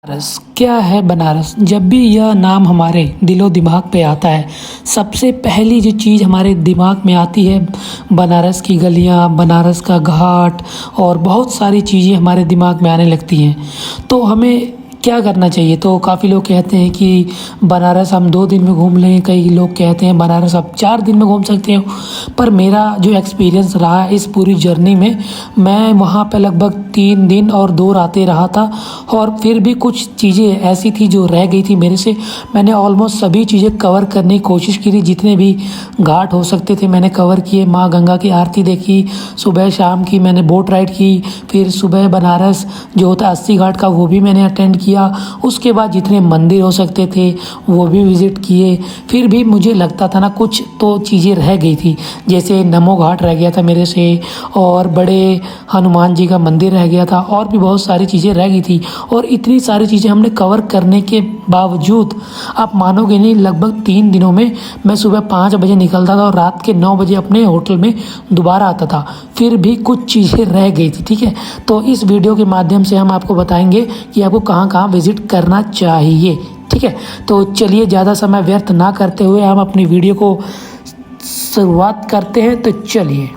बनारस क्या है? बनारस जब भी यह नाम हमारे दिलो दिमाग पे आता है, सबसे पहली जो चीज़ हमारे दिमाग में आती है बनारस की गलियाँ, बनारस का घाट और बहुत सारी चीज़ें हमारे दिमाग में आने लगती हैं। तो हमें क्या करना चाहिए? तो काफ़ी लोग कहते हैं कि बनारस हम 2 दिन में घूम लें, कई लोग कहते हैं बनारस आप 4 दिन में घूम सकते हो। पर मेरा जो एक्सपीरियंस रहा है इस पूरी जर्नी में, मैं वहाँ पे लगभग 3 दिन और 2 रातें रहा था और फिर भी कुछ चीज़ें ऐसी थी जो रह गई थी मेरे से। मैंने ऑलमोस्ट सभी चीज़ें कवर करने की कोशिश की थी, जितने भी घाट हो सकते थे मैंने कवर किए। माँ गंगा की आरती देखी, सुबह शाम की मैंने बोट राइड की, फिर सुबह बनारस जो होता है 80 घाट का वो भी मैंने अटेंड किया। उसके बाद जितने मंदिर हो सकते थे वो भी विज़िट किए। फिर भी मुझे लगता था ना कुछ तो चीज़ें रह गई थी, जैसे नमो घाट रह गया था मेरे से और बड़े हनुमान जी का मंदिर रह गया था और भी बहुत सारी चीज़ें रह गई थी। और इतनी सारी चीज़ें हमने कवर करने के बावजूद आप मानोगे नहीं, लगभग 3 दिनों में मैं सुबह 5 बजे निकलता था और रात के 9 बजे अपने होटल में दोबारा आता था। फिर भी कुछ चीज़ें रह गई थी, ठीक है। तो इस वीडियो के माध्यम से हम आपको बताएंगे कि आपको कहाँ कहाँ विज़िट करना चाहिए, ठीक है। तो चलिए ज़्यादा समय व्यर्थ ना करते हुए हम अपनी वीडियो को शुरुआत करते हैं। तो चलिए,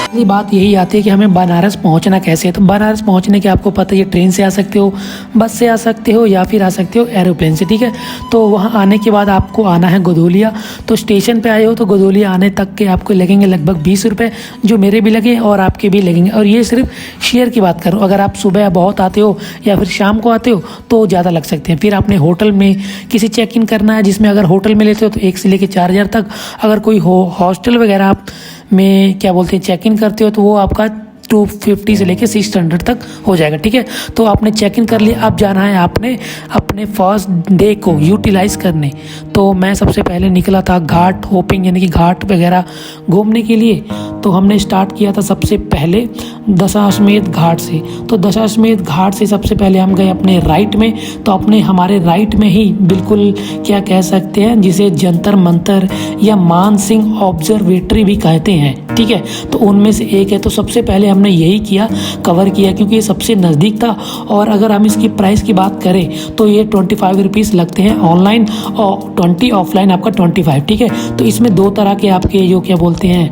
पहली बात यही आती है कि हमें बनारस पहुंचना कैसे है। तो बनारस पहुंचने के आपको पता है, ट्रेन से आ सकते हो, बस से आ सकते हो या फिर आ सकते हो एरोप्लेन से, ठीक है। तो वहां आने के बाद आपको आना है गोदोलिया। तो स्टेशन पे आए हो तो गोदोलिया आने तक के आपको लगेंगे लगभग 20 रुपये, जो मेरे भी लगे और आपके भी लगेंगे। और ये सिर्फ शेयर की बात करूँ, अगर आप सुबह बहुत आते हो या फिर शाम को आते हो तो ज़्यादा लग सकते हैं। फिर आपने होटल में किसी चेक इन करना है, जिसमें अगर होटल में लेते हो तो 1 से लेकर 4 हज़ार तक। अगर कोई हॉस्टल वगैरह आप में क्या बोलते हैं चेक इन करते हो तो वो आपका 250 से लेके 600 तक हो जाएगा, ठीक है। तो आपने चेक इन कर लिया, अब जाना है आपने अपने फर्स्ट डे को यूटिलाइज़ करने। तो मैं सबसे पहले निकला था घाट होपिंग यानी कि घाट वगैरह घूमने के लिए। तो हमने स्टार्ट किया था सबसे पहले दशाश्वमेध घाट से। तो दशाश्वमेध घाट से सबसे पहले हम गए अपने राइट में। तो अपने हमारे राइट में ही बिल्कुल क्या कह सकते हैं, जिसे जंतर मंतर या मानसिंह ऑब्जर्वेटरी भी कहते हैं, ठीक है। तो उनमें से एक है। तो सबसे पहले हमने यही किया, कवर किया, क्योंकि ये सबसे नज़दीक था। और अगर हम इसकी प्राइस की बात करें तो ये 25 रुपीज़ लगते हैं ऑनलाइन और 20 ऑफलाइन आपका 25, ठीक है। तो इसमें 2 तरह के आपके जो क्या बोलते हैं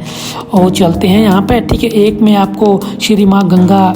वो चलते हैं यहाँ पे, ठीक है। एक में आपको श्री माँ गंगा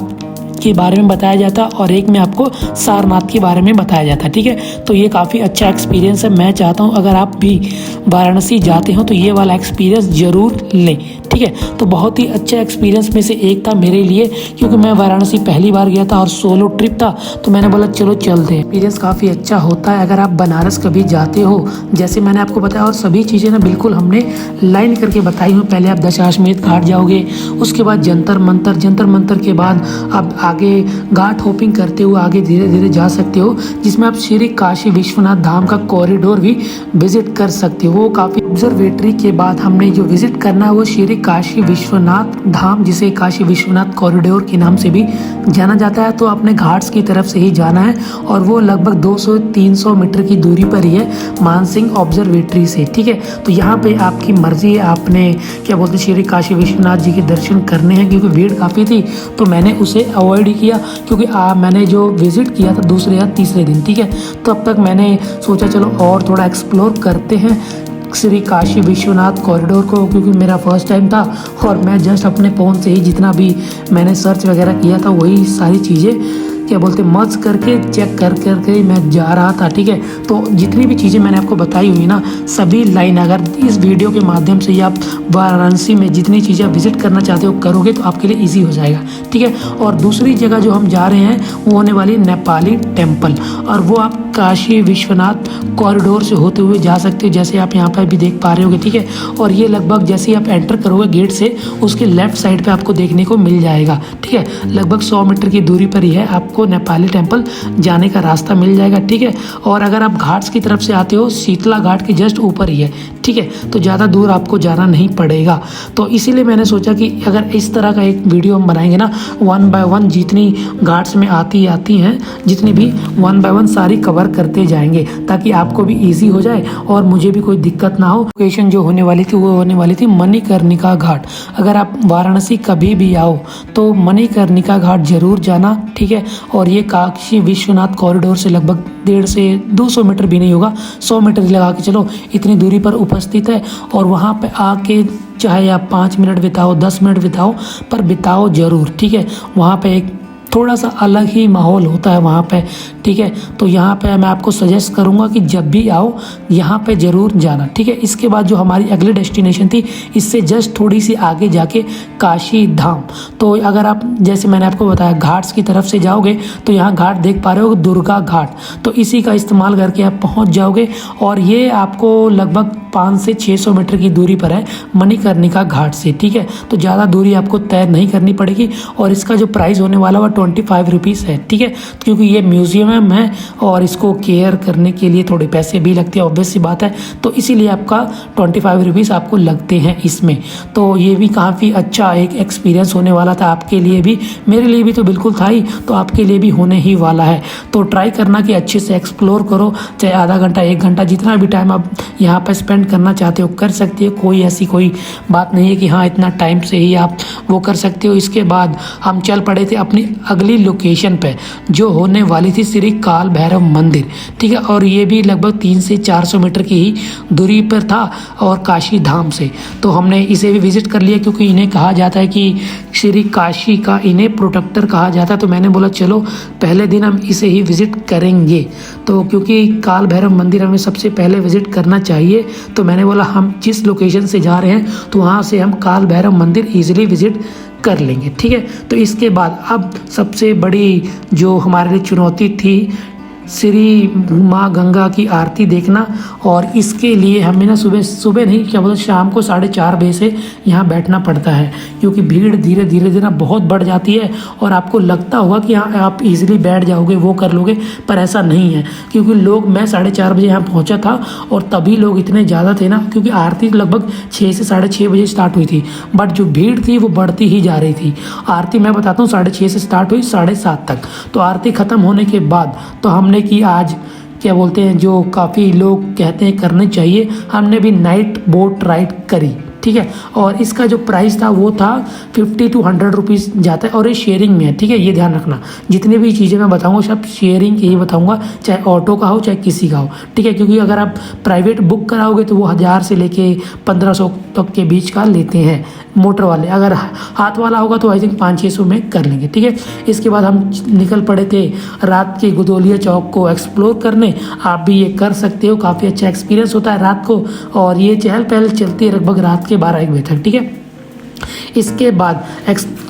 के बारे में बताया जाता और एक में आपको सारनाथ के बारे में बताया जाता, ठीक है। तो ये काफ़ी अच्छा एक्सपीरियंस है। मैं चाहता हूँ अगर आप भी वाराणसी जाते हो तो ये वाला एक्सपीरियंस ज़रूर लें, ठीक है। तो बहुत ही अच्छा एक्सपीरियंस में से एक था मेरे लिए, क्योंकि मैं वाराणसी पहली बार गया था और सोलो ट्रिप था। तो मैंने बोला चलो चलते हैं। एक्सपीरियंस काफ़ी अच्छा होता है अगर आप बनारस कभी जाते हो, जैसे मैंने आपको बताया। और सभी चीज़ें ना बिल्कुल हमने लाइन करके बताई हूँ। पहले आप दशाश्वमेध घाट जाओगे, उसके बाद जंतर मंतर, जंतर मंतर के बाद आप आगे घाट होपिंग करते हुए आगे धीरे धीरे जा सकते हो, जिसमें आप श्री काशी विश्वनाथ धाम का कॉरिडोर भी विजिट कर सकते हो। वो काफ़ी ऑब्जर्वेटरी के बाद हमने जो विजिट करना है वो श्री काशी विश्वनाथ धाम, जिसे काशी विश्वनाथ कॉरिडोर के नाम से भी जाना जाता है। तो अपने घाट्स की तरफ से ही जाना है और वो लगभग 200-300 मीटर की दूरी पर ही है मानसिंह ऑब्जर्वेटरी से, ठीक है। तो यहाँ पे आपकी मर्जी है, आपने क्या बोलते हैं श्री काशी विश्वनाथ जी के दर्शन करने हैं। क्योंकि भीड़ काफ़ी थी तो मैंने उसे अवॉइड किया, क्योंकि मैंने जो विज़िट किया था दूसरे या तीसरे दिन, ठीक है। तो अब तक मैंने सोचा चलो और थोड़ा एक्सप्लोर करते हैं श्री काशी विश्वनाथ कॉरिडोर को, क्योंकि मेरा फर्स्ट टाइम था और मैं जस्ट अपने फ़ोन से ही जितना भी मैंने सर्च वगैरह किया था वही सारी चीज़ें क्या बोलते मर्ज करके चेक कर करके मैं जा रहा था, ठीक है। तो जितनी भी चीज़ें मैंने आपको बताई हुई ना, सभी लाइन अगर इस वीडियो के माध्यम से आप वाराणसी में जितनी चीज़ें विजिट करना चाहते हो करोगे तो आपके लिए इजी हो जाएगा, ठीक है। और दूसरी जगह जो हम जा रहे हैं वो होने वाली नेपाली टेम्पल, और वो आप काशी विश्वनाथ कॉरिडोर से होते हुए जा सकते हो, जैसे आप यहाँ पर भी देख पा रहे होगे, ठीक है। और ये लगभग जैसे ही आप एंटर करोगे गेट से, उसके लेफ्ट साइड पे आपको देखने को मिल जाएगा, ठीक है। लगभग 100 मीटर की दूरी पर ही है, आपको नेपाली टेम्पल जाने का रास्ता मिल जाएगा, ठीक है। और अगर आप घाट्स की तरफ से आते हो, शीतला घाट के जस्ट ऊपर ही है, ठीक है। तो ज़्यादा दूर आपको जाना नहीं पड़ेगा। तो इसीलिए मैंने सोचा कि अगर इस तरह का एक वीडियो हम बनाएंगे ना, 1 बाय 1 जितनी घाट्स में आती हैं, जितनी भी 1 बाय 1 सारी कवर करते जाएंगे, ताकि आपको भी ईजी हो जाए और मुझे भी कोई दिक्कत ना हो। लोकेशन जो होने वाली थी वो होने वाली थी मणिकर्णिका घाट। अगर आप वाराणसी कभी भी आओ तो मणिकर्णिका घाट जरूर जाना, ठीक है। और ये काशी विश्वनाथ कॉरिडोर से लगभग 150 से 200 मीटर भी नहीं होगा, 100 मीटर लगा के चलो, इतनी दूरी पर उपस्थित है। और वहाँ पे आके चाहे आप 5 मिनट बिताओ, 10 मिनट बिताओ, पर बिताओ ज़रूर, ठीक है। वहाँ पे एक थोड़ा सा अलग ही माहौल होता है वहाँ पे, ठीक है। तो यहाँ पे मैं आपको सजेस्ट करूँगा कि जब भी आओ यहाँ पे ज़रूर जाना, ठीक है। इसके बाद जो हमारी अगली डेस्टिनेशन थी, इससे जस्ट थोड़ी सी आगे जाके काशी धाम। तो अगर आप, जैसे मैंने आपको बताया, घाट्स की तरफ से जाओगे तो यहाँ घाट देख पा रहे हो, दुर्गा घाट, तो इसी का इस्तेमाल करके आप पहुँच जाओगे। और ये आपको लगभग 500 से 600 मीटर की दूरी पर है मणिकर्णिका घाट से, ठीक है। तो ज़्यादा दूरी आपको तय नहीं करनी पड़ेगी। और इसका जो प्राइस होने वाला वो 25 रुपीज़ है, ठीक है। क्योंकि ये म्यूजियम है और इसको केयर करने के लिए थोड़े पैसे भी लगते हैं, ऑब्वियस सी बात है। तो इसीलिए आपका 25 रुपीज़ आपको लगते हैं इसमें। तो ये भी काफ़ी अच्छा एक एक्सपीरियंस होने वाला था आपके लिए भी, मेरे लिए भी तो बिल्कुल था ही, तो आपके लिए भी होने ही वाला है। तो ट्राई करना कि अच्छे से एक्सप्लोर करो, चाहे आधा घंटा 1 घंटा जितना भी टाइम आप यहाँ पर स्पेंड करना चाहते हो कर सकते हो। कोई ऐसी कोई बात नहीं है कि हाँ इतना टाइम से ही आप वो कर सकते हो। इसके बाद हम चल पड़े थे अपनी अगली लोकेशन पे, जो होने वाली थी श्री काल भैरव मंदिर, ठीक है। और ये भी लगभग 300 से 400 मीटर की ही दूरी पर था और काशी धाम से। तो हमने इसे भी विजिट कर लिया, क्योंकि इन्हें कहा जाता है कि श्री काशी का इन्हें प्रोटेक्टर कहा जाता है। तो मैंने बोला चलो पहले दिन हम इसे ही विजिट करेंगे। तो क्योंकि काल भैरव मंदिर हमें सबसे पहले विजिट करना चाहिए, तो मैंने बोला हम जिस लोकेशन से जा रहे हैं तो वहाँ से हम काल भैरव मंदिर ईजिली विजिट कर लेंगे, ठीक है। तो इसके बाद अब सबसे बड़ी जो हमारे लिए चुनौती थी, श्री माँ गंगा की आरती देखना। और इसके लिए हमें ना सुबह नहीं, क्या बोलते, शाम को 4:30 बजे से यहाँ बैठना पड़ता है, क्योंकि भीड़ धीरे धीरे ना बहुत बढ़ जाती है। और आपको लगता होगा कि हाँ आप इजीली बैठ जाओगे, वो कर लोगे, पर ऐसा नहीं है। क्योंकि लोग, मैं 4:30 बजे यहाँ पहुँचा था और तभी लोग इतने ज़्यादा थे ना, क्योंकि आरती लगभग 6 से 6:30 बजे स्टार्ट हुई थी, बट जो भीड़ थी वो बढ़ती ही जा रही थी। आरती मैं बताता हूँ 6:30 से स्टार्ट हुई 7:30 तक। तो आरती ख़त्म होने के बाद तो हमने कि आज क्या बोलते हैं, जो काफ़ी लोग कहते हैं करने चाहिए, हमने भी नाइट बोट राइड करी, ठीक है। और इसका जो प्राइस था वो था 50 to 100 रुपीज़ जाता है, और ये शेयरिंग में है, ठीक है। ये ध्यान रखना, जितनी भी चीज़ें मैं बताऊंगा सब शेयरिंग की ही बताऊंगा, चाहे ऑटो का हो चाहे किसी का हो, ठीक है। क्योंकि अगर आप प्राइवेट बुक कराओगे तो वो 1000 से लेके 1500 तक के बीच का लेते हैं मोटर वाले। अगर हाथ वाला होगा तो आई थिंक 500-600 में कर लेंगे, ठीक है। इसके बाद हम निकल पड़े थे रात के गोदोलिया चौक को एक्सप्लोर करने। आप भी ये कर सकते हो, काफ़ी अच्छा एक्सपीरियंस होता है रात को, और ये चहल पहल चलती है लगभग रात के 12-1 बजे तक, ठीक है। इसके बाद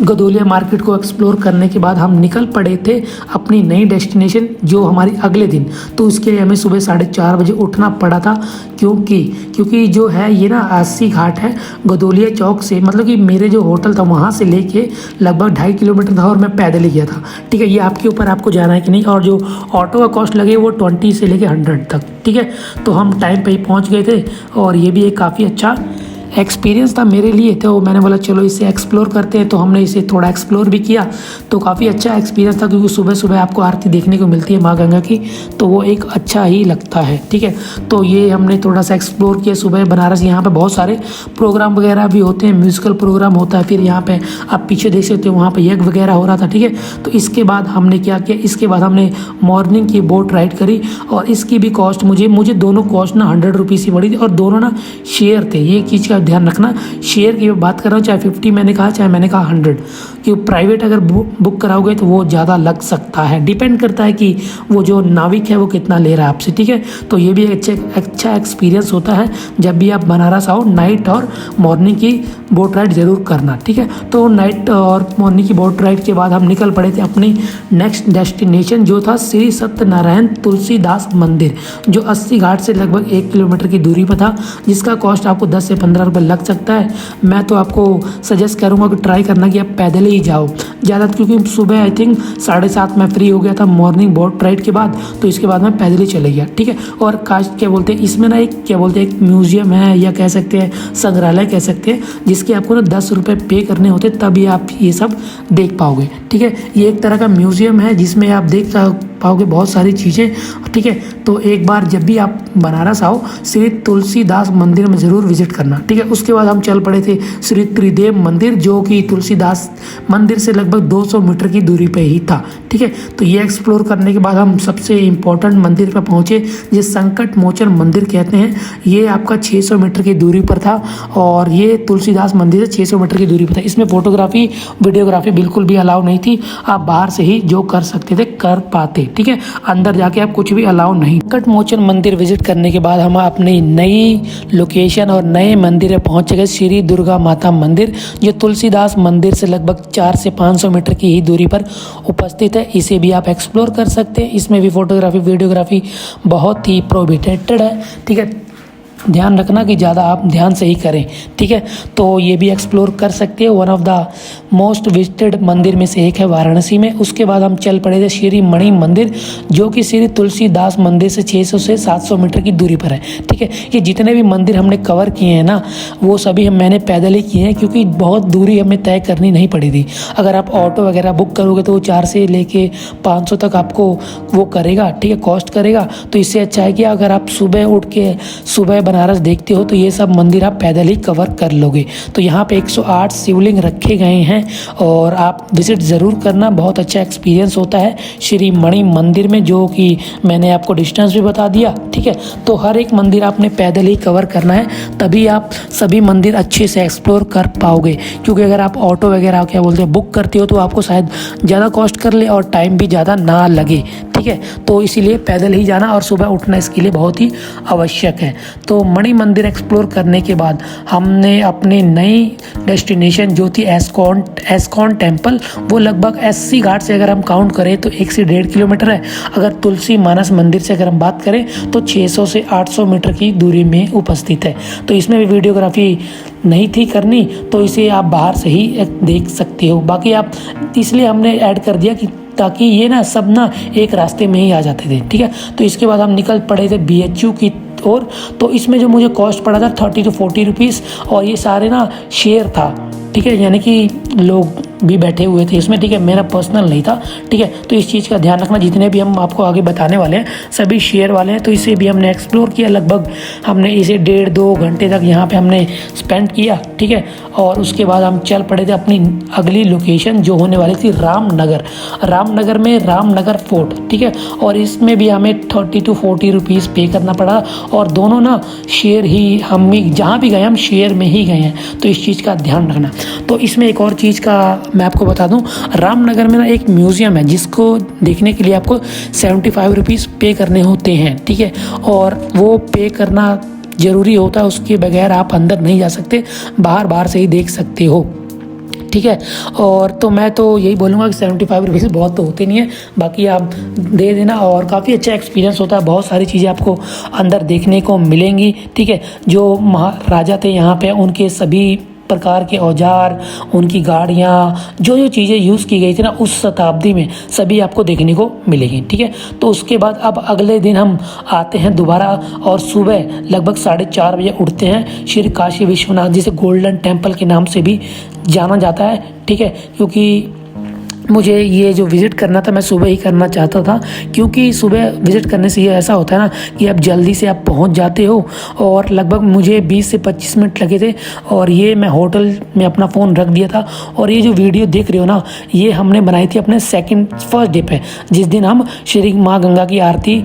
गदोलिया मार्केट को एक्सप्लोर करने के बाद हम निकल पड़े थे अपनी नई डेस्टिनेशन, जो हमारी अगले दिन। तो उसके लिए हमें सुबह 4:30 बजे उठना पड़ा था, क्योंकि जो है ये ना 80 घाट है गदोलिया चौक से, मतलब कि मेरे जो होटल था वहाँ से लेके लगभग 2.5 किलोमीटर था, और मैं पैदल ही गया था, ठीक है। ये आपके ऊपर, आपको जाना है कि नहीं। और जो ऑटो का कॉस्ट लगे वो 20 से लेके 100 तक, ठीक है। तो हम टाइम पे ही पहुँच गए थे, और ये भी एक काफ़ी अच्छा एक्सपीरियंस था मेरे लिए। तो मैंने बोला चलो इसे एक्सप्लोर करते हैं, तो हमने इसे थोड़ा एक्सप्लोर भी किया। तो काफ़ी अच्छा एक्सपीरियंस था, क्योंकि सुबह सुबह आपको आरती देखने को मिलती है माँ गंगा की, तो वो एक अच्छा ही लगता है, ठीक है। तो ये हमने थोड़ा सा एक्सप्लोर किया सुबह बनारस। यहाँ पे बहुत सारे प्रोग्राम वगैरह भी होते हैं, म्यूजिकल प्रोग्राम होता है। फिर यहाँ पे आप पीछे देख सकते हो, वहाँ पे यज्ञ वगैरह हो रहा था, ठीक है। तो इसके बाद हमने क्या किया, इसके बाद हमने मॉर्निंग की बोट राइड करी, और इसकी भी कॉस्ट मुझे दोनों कॉस्ट ना 100 रुपीज़ ही पड़ी थी, और दोनों ना शेयर थे। ये चीज़ का ध्यान रखना, शेयर की बात कर रहा हूँ, चाहे 50 मैंने कहा, चाहे मैंने कहा 100, क्योंकि प्राइवेट अगर बुक कराओगे तो वो ज़्यादा लग सकता है। डिपेंड करता है कि वो जो नाविक है वो कितना ले रहा है आपसे, ठीक है। तो ये भी एक अच्छा एक्सपीरियंस होता है जब भी आप बनारस आओ। नाइट और मॉर्निंग की बोट राइड ज़रूर करना, ठीक है। तो नाइट और मॉर्निंग की बोट राइड के बाद हम निकल पड़े थे अपनी नेक्स्ट डेस्टिनेशन, जो था श्री सत्यनारायण तुलसीदास मंदिर, जो 80 घाट से लगभग 1 किलोमीटर की दूरी पर था, जिसका कॉस्ट आपको 10 से 15 रुपये लग सकता है। मैं तो आपको सजेस्ट करूँगा कि ट्राई करना कि आप पैदल ही ही जाओ ज़्यादा, क्योंकि सुबह आई थिंक 7:30 में फ्री हो गया था मॉर्निंग बोट राइड के बाद, तो इसके बाद मैं पैदल ही चले गया, ठीक है। और क्या बोलते हैं इसमें ना, एक क्या बोलते हैं एक म्यूजियम है या कह सकते हैं संग्रहालय कह सकते हैं, जिसके आपको ना 10 रुपये पे करने होते तभी आप ये सब देख पाओगे, ठीक है। ये एक तरह का म्यूजियम है जिसमें आप देख पाओगे बहुत सारी चीज़ें, ठीक है। तो एक बार जब भी आप बनारस आओ श्री तुलसीदास मंदिर में ज़रूर विजिट करना, ठीक है। उसके बाद हम चल पड़े थे श्री त्रिदेव मंदिर, जो कि तुलसीदास मंदिर से लगभग 200 मीटर की दूरी पे ही था, ठीक है। तो ये एक्सप्लोर करने के बाद हम सबसे इम्पोर्टेंट मंदिर पर पहुँचे, जिसे संकट मोचन मंदिर कहते हैं। ये आपका 600 मीटर की दूरी पर था और ये तुलसीदास मंदिर से 600 मीटर की दूरी पर था। इसमें फोटोग्राफी वीडियोग्राफी बिल्कुल भी अलाउ नहीं थी, आप बाहर से ही जो कर सकते थे कर पाते, ठीक है। अंदर जाके आप कुछ भी अलाउ नहीं। संकट मोचन मंदिर विजिट करने के बाद हम अपनी नई लोकेशन और नए मंदिर में पहुंच गए, श्री दुर्गा माता मंदिर, जो तुलसीदास मंदिर से लगभग 400 से 500 मीटर की ही दूरी पर उपस्थित है। इसे भी आप एक्सप्लोर कर सकते हैं। इसमें भी फोटोग्राफी वीडियोग्राफी बहुत ही प्रोहिबिटेड है, ठीक है। ध्यान रखना कि ज़्यादा आप ध्यान से ही करें, ठीक है। तो ये भी एक्सप्लोर कर सकते हैं। One of the most visited मंदिर में से एक है वाराणसी में। उसके बाद हम चल पड़े थे श्री मणि मंदिर, जो कि श्री तुलसीदास मंदिर से 600 से 700 मीटर की दूरी पर है, ठीक है। ये जितने भी मंदिर हमने कवर किए हैं ना, वो सभी मैंने पैदल ही किए हैं, क्योंकि बहुत दूरी हमें तय करनी नहीं पड़ी थी। अगर आप ऑटो वगैरह बुक करोगे तो वो 4 से लेके 500 तक आपको वो करेगा, ठीक है, कॉस्ट करेगा। तो इससे अच्छा है कि अगर आप सुबह उठ के सुबह बनारस देखते हो तो ये सब मंदिर आप पैदल ही कवर कर लोगे। तो यहाँ पे 108 शिवलिंग रखे गए हैं और आप विजिट ज़रूर करना, बहुत अच्छा एक्सपीरियंस होता है श्री मणि मंदिर में, जो कि मैंने आपको डिस्टेंस भी बता दिया, ठीक है। तो हर एक मंदिर आपने पैदल ही कवर करना है, तभी आप सभी मंदिर अच्छे से एक्सप्लोर कर पाओगे। क्योंकि अगर आप ऑटो वगैरह क्या बोलते हैं बुक करते हो तो आपको शायद ज़्यादा कॉस्ट कर ले और टाइम भी ज़्यादा ना लगे, ठीक है। तो इसीलिए पैदल ही जाना और सुबह उठना इसके लिए बहुत ही आवश्यक है। तो मणि मंदिर एक्सप्लोर करने के बाद हमने अपनी नई डेस्टिनेशन जो थी एस्कॉन टेम्पल, वो लगभग एससी घाट से अगर हम काउंट करें तो 1 से 1.5 किलोमीटर है। अगर तुलसी मानस मंदिर से अगर हम बात करें तो 600 से 800 मीटर की दूरी में उपस्थित है। तो इसमें भी वीडियोग्राफी नहीं थी करनी, तो इसे आप बाहर से ही देख सकते हो। बाकी आप इसलिए हमने ऐड कर दिया कि ताकि ये ना सब ना एक रास्ते में ही आ जाते थे, ठीक है। तो इसके बाद हम निकल पड़े थे BHU की ओर। तो इसमें जो मुझे कॉस्ट पड़ा था 30 to 40 रुपीज़, और ये सारे ना शेयर था, ठीक है, यानी कि लोग भी बैठे हुए थे इसमें, ठीक है, मेरा पर्सनल नहीं था, ठीक है। तो इस चीज़ का ध्यान रखना, जितने भी हम आपको आगे बताने वाले हैं सभी शेयर वाले हैं। तो इसे भी हमने एक्सप्लोर किया, लगभग हमने इसे 1.5-2 घंटे तक यहाँ पे हमने स्पेंड किया, ठीक है। और उसके बाद हम चल पड़े थे अपनी अगली लोकेशन, जो होने वाली थी रामनगर में रामनगर फोर्ट, ठीक है। और इसमें भी हमें 30 to 40 रुपीज़ पे करना पड़ा, और दोनों ना शेयर ही, हम जहाँ भी गए हम शेयर में ही गए हैं, तो इस चीज़ का ध्यान रखना। तो इसमें एक और चीज़ का मैं आपको बता दूं, रामनगर में ना एक म्यूज़ियम है जिसको देखने के लिए आपको 75 रुपीज़ पे करने होते हैं, ठीक है। और वो पे करना ज़रूरी होता है, उसके बगैर आप अंदर नहीं जा सकते, बाहर से ही देख सकते हो, ठीक है। और तो मैं तो यही बोलूँगा कि 75 रुपीज़ बहुत तो होते नहीं है, बाकी आप दे देना, और काफ़ी अच्छा एक्सपीरियंस होता है। बहुत सारी चीज़ें आपको अंदर देखने को मिलेंगी, ठीक है। जो महाराजा थे यहाँ पे, उनके सभी प्रकार के औजार, उनकी गाड़ियाँ, जो चीज़ें यूज़ की गई थी ना उस शताब्दी में, सभी आपको देखने को मिलेगी, ठीक है। तो उसके बाद अब अगले दिन हम आते हैं दोबारा, और सुबह लगभग 4:30 बजे उठते हैं श्री काशी विश्वनाथ, जिसे गोल्डन टेम्पल के नाम से भी जाना जाता है, ठीक है। क्योंकि मुझे ये जो विज़िट करना था मैं सुबह ही करना चाहता था, क्योंकि सुबह विज़िट करने से ये ऐसा होता है ना कि आप जल्दी से आप पहुंच जाते हो। और लगभग मुझे 20 से 25 मिनट लगे थे, और ये मैं होटल में अपना फ़ोन रख दिया था। और ये जो वीडियो देख रहे हो ना, ये हमने बनाई थी अपने फर्स्ट डे पे, जिस दिन हम श्री माँ गंगा की आरती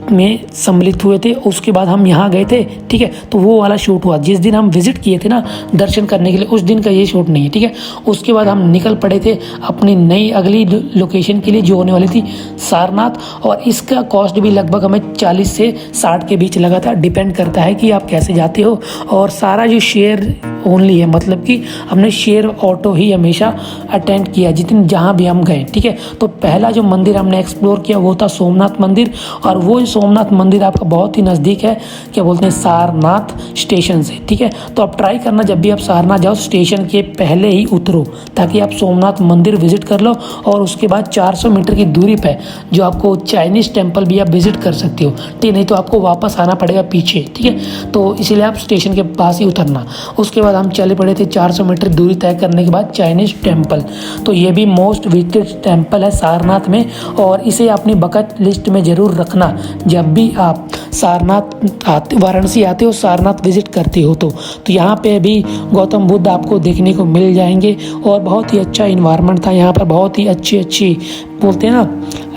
में सम्मिलित हुए थे। उसके बाद हम यहाँ गए थे, ठीक है। तो वो वाला शूट हुआ जिस दिन हम विज़िट किए थे ना दर्शन करने के लिए, उस दिन का ये शूट नहीं है, ठीक है। उसके बाद हम निकल पड़े थे अपनी नई अगली लोकेशन के लिए, जो होने वाली थी सारनाथ। और इसका कॉस्ट भी लगभग हमें 40 से 60 के बीच लगा था, डिपेंड करता है कि आप कैसे जाते हो। और सारा जो शेयर ओनली है, मतलब कि हमने शेयर ऑटो ही हमेशा अटेंड किया जितने जहाँ भी हम गए, ठीक है। तो पहला जो मंदिर हमने एक्सप्लोर किया वो था सोमनाथ मंदिर, और वो सोमनाथ मंदिर आपका बहुत ही नज़दीक है, क्या बोलते हैं, सारनाथ स्टेशन से, ठीक है। तो आप ट्राई करना जब भी आप सारनाथ जाओ स्टेशन के पहले ही उतरो, ताकि आप सोमनाथ मंदिर विजिट कर लो, और उसके बाद 400 मीटर की दूरी पे जो आपको चाइनीज़ टेम्पल भी आप विजिट कर सकते हो, ठीक, नहीं तो आपको वापस आना पड़ेगा पीछे, ठीक है। तो इसीलिए आप स्टेशन के पास ही उतरना। उसके बाद हम चले पड़े थे 400 मीटर दूरी तय करने के बाद चाइनीज़ टेम्पल। तो ये भी मोस्ट विजिटेड टेम्पल है सारनाथ में, और इसे अपनी बकेट लिस्ट में ज़रूर रखना जब भी आप सारनाथ वाराणसी आते हो, सारनाथ विजिट करते हो। तो यहाँ पे भी गौतम बुद्ध आपको देखने को मिल जाएंगे, और बहुत ही अच्छा इन्वायरमेंट था यहाँ पर, बहुत ही अच्छी बोलते हैं ना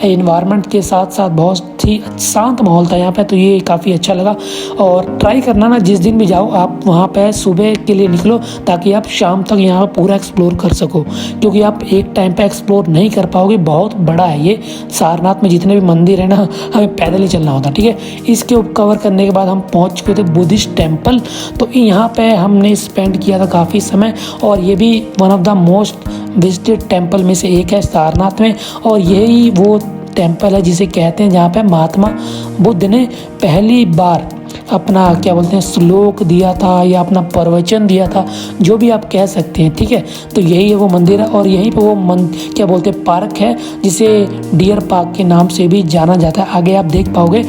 इन्वायरमेंट के साथ साथ बहुत ही शांत माहौल था यहाँ पे। तो ये काफ़ी अच्छा लगा, और ट्राई करना ना जिस दिन भी जाओ आप वहाँ पे सुबह के लिए निकलो, ताकि आप शाम तक यहाँ पूरा एक्सप्लोर कर सको, क्योंकि आप एक टाइम पे एक्सप्लोर नहीं कर पाओगे। बहुत बड़ा है ये सारनाथ में, जितने भी मंदिर है ना हमें पैदल ही चलना होता, ठीक है। इसके कवर करने के बाद हम पहुँच चुके थे बुद्धिस्ट टेम्पल। तो यहाँ पे हमने स्पेंड किया था काफ़ी समय, और ये भी one of the most visited temple में से एक है सारनाथ में। और यही वो टेम्पल है जिसे कहते हैं जहाँ पे महात्मा बुद्ध ने पहली बार अपना क्या बोलते हैं श्लोक दिया था, या अपना प्रवचन दिया था, जो भी आप कह सकते हैं, ठीक है। तो यही है वो मंदिर है, और यहीं पे वो क्या बोलते हैं पार्क है, जिसे डियर पार्क के नाम से भी जाना जाता है। आगे आप देख पाओगे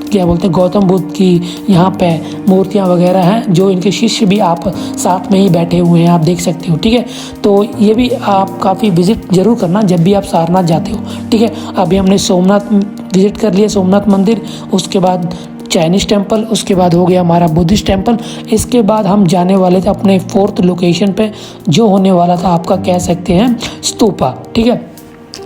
क्या बोलते हैं गौतम बुद्ध की यहाँ पे मूर्तियाँ वगैरह हैं, जो इनके शिष्य भी आप साथ में ही बैठे हुए हैं, आप देख सकते हो, ठीक है। तो ये भी आप काफ़ी विजिट जरूर करना जब भी आप सारनाथ जाते हो, ठीक है। अभी हमने सोमनाथ विजिट कर लिया, सोमनाथ मंदिर, उसके बाद चाइनीज़ टेम्पल, उसके बाद हो गया हमारा बुद्धिस्ट टेम्पल। इसके बाद हम जाने वाले थे अपने 4th लोकेशन पे, जो होने वाला था आपका कह सकते हैं स्तूपा, ठीक है।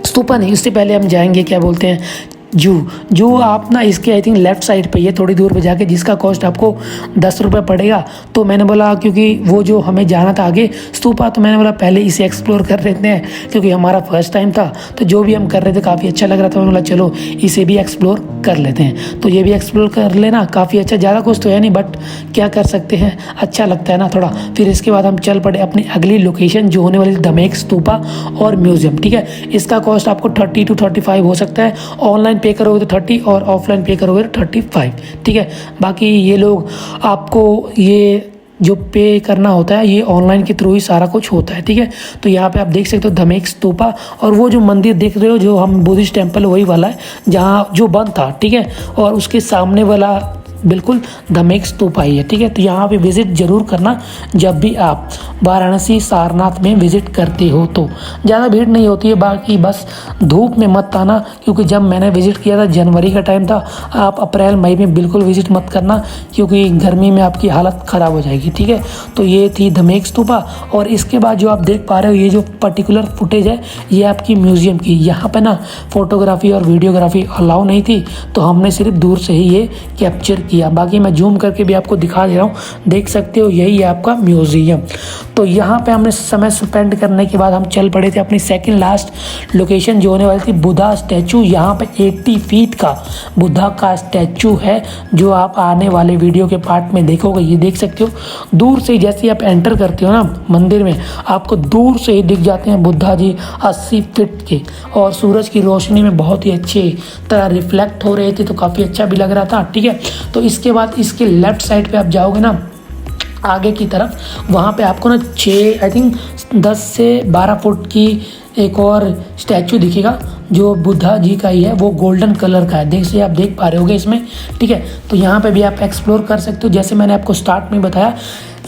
स्तूपा नहीं, उससे पहले हम जाएंगे क्या बोलते हैं जो आप ना इसके आई थिंक लेफ़्ट साइड पे ये थोड़ी दूर पे जाके, जिसका कॉस्ट आपको 10 रुपये पड़ेगा। तो मैंने बोला क्योंकि वो जो हमें जाना था आगे स्तूपा, तो मैंने बोला पहले इसे एक्सप्लोर कर लेते हैं, क्योंकि हमारा फर्स्ट टाइम था। तो जो भी हम कर रहे थे काफ़ी अच्छा लग रहा था, मैंने बोला चलो इसे भी एक्सप्लोर कर लेते हैं। तो ये भी एक्सप्लोर कर लेना, काफ़ी अच्छा, ज़्यादा कुछ तो है नहीं, बट क्या कर सकते हैं, अच्छा लगता है ना थोड़ा। फिर इसके बाद हम चल पड़े अपनी अगली लोकेशन, जो होने वाली धमेक स्तूपा और म्यूज़ियम, ठीक है। इसका कॉस्ट आपको 30 to 35 हो सकता है, ऑनलाइन पे करोगे तो 30 और ऑफलाइन पे करोगे तो 35, ठीक है। बाकी ये लोग आपको ये जो पे करना होता है ये ऑनलाइन के थ्रू ही सारा कुछ होता है, ठीक है। तो यहाँ पे आप देख सकते हो धमेक स्तूपा, और वो जो मंदिर देख रहे हो जो हम बुद्धिस्ट टेम्पल वही वाला है जहाँ जो बंद था, ठीक है। और उसके सामने वाला बिल्कुल धमेक स्तूपा ही है, ठीक है। तो यहाँ पे विज़िट ज़रूर करना जब भी आप वाराणसी सारनाथ में विज़िट करते हो। तो ज़्यादा भीड़ नहीं होती है, बाकी बस धूप में मत आना, क्योंकि जब मैंने विज़िट किया था जनवरी का टाइम था। आप अप्रैल मई में बिल्कुल विज़िट मत करना, क्योंकि गर्मी में आपकी हालत ख़राब हो जाएगी, ठीक है। तो ये थी धमेक स्तूपा, और इसके बाद जो आप देख पा रहे हो ये जो पर्टिकुलर फुटेज है ये आपकी म्यूज़ियम की। यहाँ पर ना फ़ोटोग्राफी और वीडियोग्राफी अलाउ नहीं थी, तो हमने सिर्फ दूर से ही ये कैप्चर किया। बाकी मैं जूम करके भी आपको दिखा दे रहा हूँ, देख सकते हो यही है आपका म्यूज़ियम। तो यहाँ पे हमने समय स्पेंड करने के बाद हम चल पड़े थे अपनी सेकंड लास्ट लोकेशन, जो होने वाली थी बुद्धा स्टैचू। यहाँ पे 80 फीट का बुद्धा का स्टैचू है, जो आप आने वाले वीडियो के पार्ट में देखोगे। ये देख सकते हो दूर से ही, जैसे आप एंटर करते हो ना मंदिर में, आपको दूर से ही दिख जाते हैं बुद्धा जी 80 फीट के, और सूरज की रोशनी में बहुत ही अच्छे तरह रिफ्लेक्ट हो रहे थे, तो काफ़ी अच्छा भी लग रहा था, ठीक है। तो इसके बाद इसके लेफ़्ट साइड पे आप जाओगे ना आगे की तरफ, वहाँ पे आपको ना 6 आई थिंक 10 से 12 फुट की एक और स्टैचू दिखेगा, जो बुद्धा जी का ही है, वो गोल्डन कलर का है, जैसे आप देख पा रहे होगे इसमें, ठीक है। तो यहाँ पे भी आप एक्सप्लोर कर सकते हो। जैसे मैंने आपको स्टार्ट में बताया,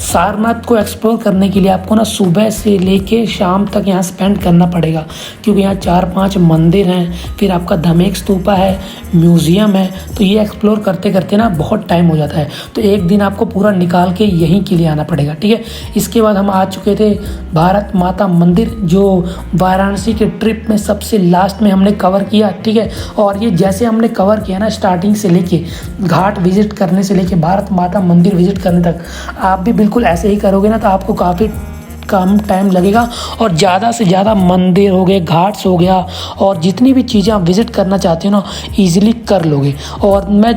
सारनाथ को एक्सप्लोर करने के लिए आपको ना सुबह से लेके शाम तक यहाँ स्पेंड करना पड़ेगा, क्योंकि यहाँ 4-5 मंदिर हैं, फिर आपका धमेक स्तूपा है, म्यूज़ियम है। तो ये एक्सप्लोर करते करते ना बहुत टाइम हो जाता है, तो एक दिन आपको पूरा निकाल के यहीं के लिए आना पड़ेगा, ठीक है। इसके बाद हम आ चुके थे भारत माता मंदिर, जो वाराणसी के ट्रिप में सबसे लास्ट में हमने कवर किया, ठीक है। और ये जैसे हमने कवर किया ना, स्टार्टिंग से लेके घाट विजिट करने से लेके भारत माता मंदिर विजिट करने तक, आप भी बिल्कुल ऐसे ही करोगे ना तो आपको काफ़ी कम टाइम लगेगा, और ज़्यादा से ज़्यादा मंदिर हो गए, घाट्स हो गया, और जितनी भी चीज़ें आप विज़िट करना चाहते हो ना ईज़िली कर लोगे। और मैं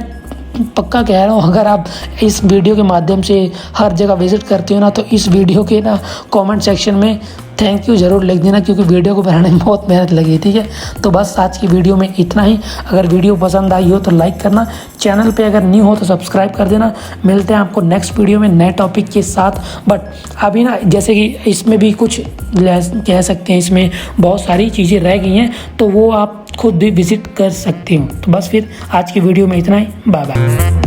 पक्का कह रहा हूँ, अगर आप इस वीडियो के माध्यम से हर जगह विजिट करते हो ना, तो इस वीडियो के ना कमेंट सेक्शन में थैंक यू ज़रूर लिख देना, क्योंकि वीडियो को बनाने में बहुत मेहनत लगी। ठीक है, तो बस आज की वीडियो में इतना ही। अगर वीडियो पसंद आई हो तो लाइक करना, चैनल पे अगर न्यू हो तो सब्सक्राइब कर देना। मिलते हैं आपको नेक्स्ट वीडियो में नए टॉपिक के साथ। बट अभी ना जैसे कि इसमें भी कुछ कह सकते हैं, इसमें बहुत सारी चीज़ें रह गई हैं, तो वो आप खुद भी विजिट कर सकते हो। तो बस फिर आज की वीडियो में इतना ही, बाय बाय।